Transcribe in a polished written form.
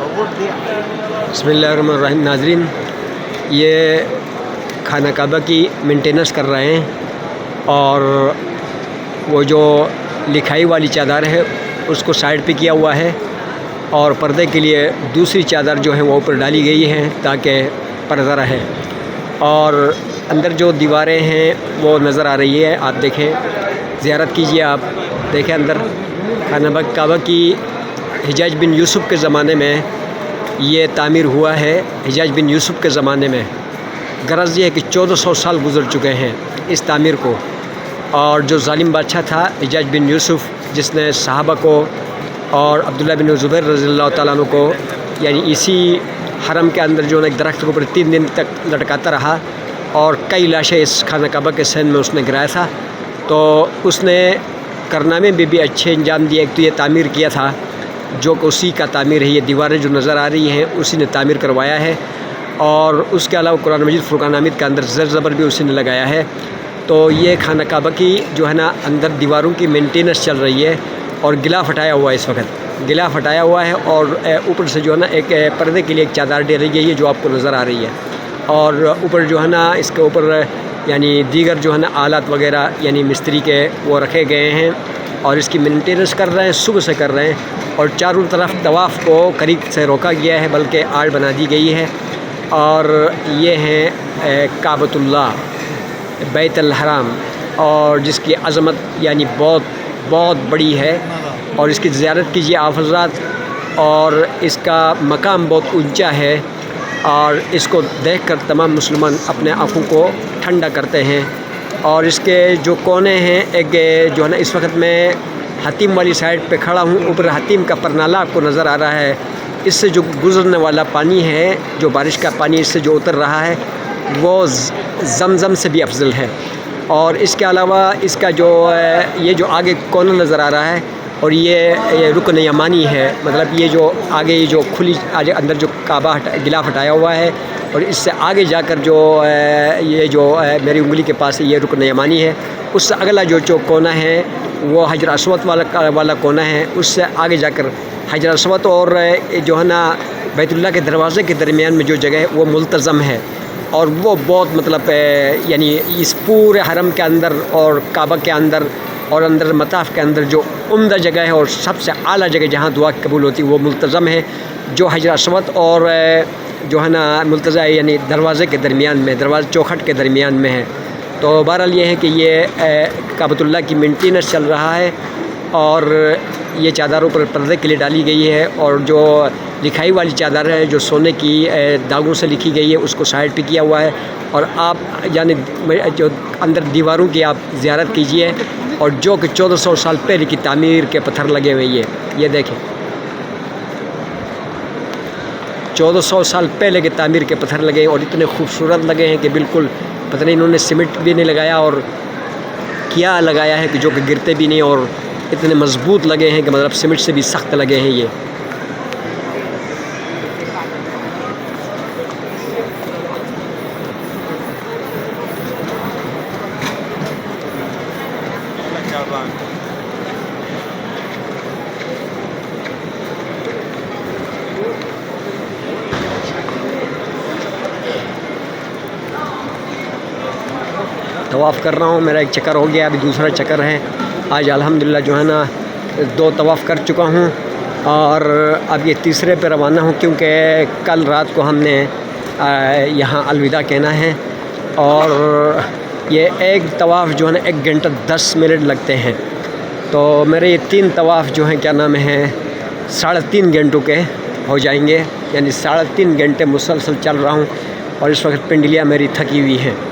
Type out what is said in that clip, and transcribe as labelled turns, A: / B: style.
A: बिस्मिल्लाहिर्रहमानिर्रहीम। नाज़रीन, ये खाना काबा की मेंटेनेंस कर रहे हैं और वो जो लिखाई वाली चादर है उसको साइड पे किया हुआ है और पर्दे के लिए दूसरी चादर जो है वो ऊपर डाली गई है ताकि पर्दा रहे। और अंदर जो दीवारें हैं वो नज़र आ रही है, आप देखें, ज़ियारत कीजिए। आप देखें अंदर खाना काबा की हिजाज बिन यूसुफ के ज़माने में ये तामीर हुआ है। हिजाज बिन यूसुफ के ज़माने में गरज ये है कि 1400 साल गुज़र चुके हैं इस तामीर को। और जो ज़ालिम बादशाह था हिजाज बिन यूसुफ, जिसने सहाबा को और अब्दुल्ला बिन ज़ुबैर रज़ियल्लाहु ताला अन्हु को यानी इसी हरम के अंदर जो है एक दरख्त के ऊपर 3 दिन तक लटकाता रहा और कई लाशें इस खाना काबा के सहन में उसने गिराया था। तो उसने करनामे में भी अच्छे अंजाम दिए। एक तो ये तामीर किया था जो कि उसी का तामीर है, ये दीवारें जो नज़र आ रही हैं उसी ने तामीर करवाया है। और उसके अलावा कुरान मजीद फुरकान हमीद के अंदर ज़र ज़बर भी उसी ने लगाया है। तो ये खाना काबा की जो है ना अंदर दीवारों की मेंटेनेंस चल रही है और गिलाफ हटाया हुआ है, इस वक्त गिलाफ हटाया हुआ है और ऊपर से जो है ना एक पर्दे के लिए एक चादर डाली गई है जो आपको नज़र आ रही है। और ऊपर जो है ना इसके ऊपर यानी दीगर जो है ना आलात वगैरह यानी मिस्त्री के वो रखे गए हैं और इसकी मेंटेनेंस कर रहे हैं, सुबह से कर रहे हैं। और चारों तरफ तवाफ़ को करीब से रोका गया है, बल्कि आड़ बना दी गई है। और ये हैं काबतुल्लाह, बैतुल हराम, और जिसकी अज़मत यानी बहुत बहुत बड़ी है। और इसकी ज़ियारत कीजिए आप हज़रात, और इसका मकाम बहुत ऊंचा है और इसको देखकर तमाम मुसलमान अपने आँखों को ठंडा करते हैं। और इसके जो कोने हैं, एक जो है ना इस वक्त मैं हतीम वाली साइड पे खड़ा हूँ, ऊपर हतीम का परनाला आपको नज़र आ रहा है। इससे जो गुज़रने वाला पानी है, जो बारिश का पानी इससे जो उतर रहा है वो ज़मज़म से भी अफजल है। और इसके अलावा इसका जो ये जो आगे कोना नज़र आ रहा है और ये रुकन यमानी है, मतलब ये जो आगे ये जो खुली आगे अंदर जो काबा गिलाफ हटाया हुआ है और इससे आगे जाकर जो ये जो मेरी उंगली के पास ये रुकन यमानी है। उससे अगला जो कोना है वो हजर अस्वद वाला कोना है। उससे आगे जाकर हजर अस्वद और जो है ना बैतुल्लाह के दरवाज़े के दरमियान में जो जगह है वो मुल्तज़म है। और वो बहुत मतलब यानी इस पूरे हरम के अंदर और काबा के अंदर और अंदर मताफ़ के अंदर जो उम्दा जगह है और सबसे आला जगह जहाँ दुआ कबूल होती है वो मुल्तज़म है, जो हजर अस्वद और जो है ना मुल्तज़ा यानी दरवाज़े के दरमियान में, दरवाज़े चौखट के दरमियान में है। तो बहरहाल ये है कि ये काबतुल्लाह की मेंटेनेंस चल रहा है और ये चादर ऊपर पर्दे के लिए डाली गई है। और जो लिखाई वाली चादर है जो सोने की दागों से लिखी गई है उसको साइड पे किया हुआ है। और आप यानी जो अंदर दीवारों की आप ज़ियारत कीजिए और जो कि 1400 साल पहले की तामीर के पत्थर लगे हुए ये देखें, 1400 साल पहले के तामीर के पत्थर लगे और इतने खूबसूरत लगे हैं कि बिल्कुल पता नहीं इन्होंने सीमेंट भी नहीं लगाया और क्या लगाया है कि जो कि गिरते भी नहीं, और इतने मज़बूत लगे हैं कि मतलब सीमेंट से भी सख्त लगे हैं ये। तवाफ़ कर रहा हूँ, मेरा एक चक्कर हो गया, अभी दूसरा चक्कर है। आज अल्हम्दुलिल्लाह जो है ना 2 तवाफ़ कर चुका हूँ और अब ये तीसरे पे रवाना हूँ, क्योंकि कल रात को हमने यहाँ अलविदा कहना है। और ये एक तवाफ़ जो है ना 1 घंटा 10 मिनट लगते हैं। तो मेरे ये 3 तवाफ़ जो हैं क्या नाम है 3.5 घंटों के हो जाएंगे, यानी 3.5 घंटे मुसलसल चल रहा हूँ और इस वक्त पिंडलियाँ मेरी थकी हुई हैं।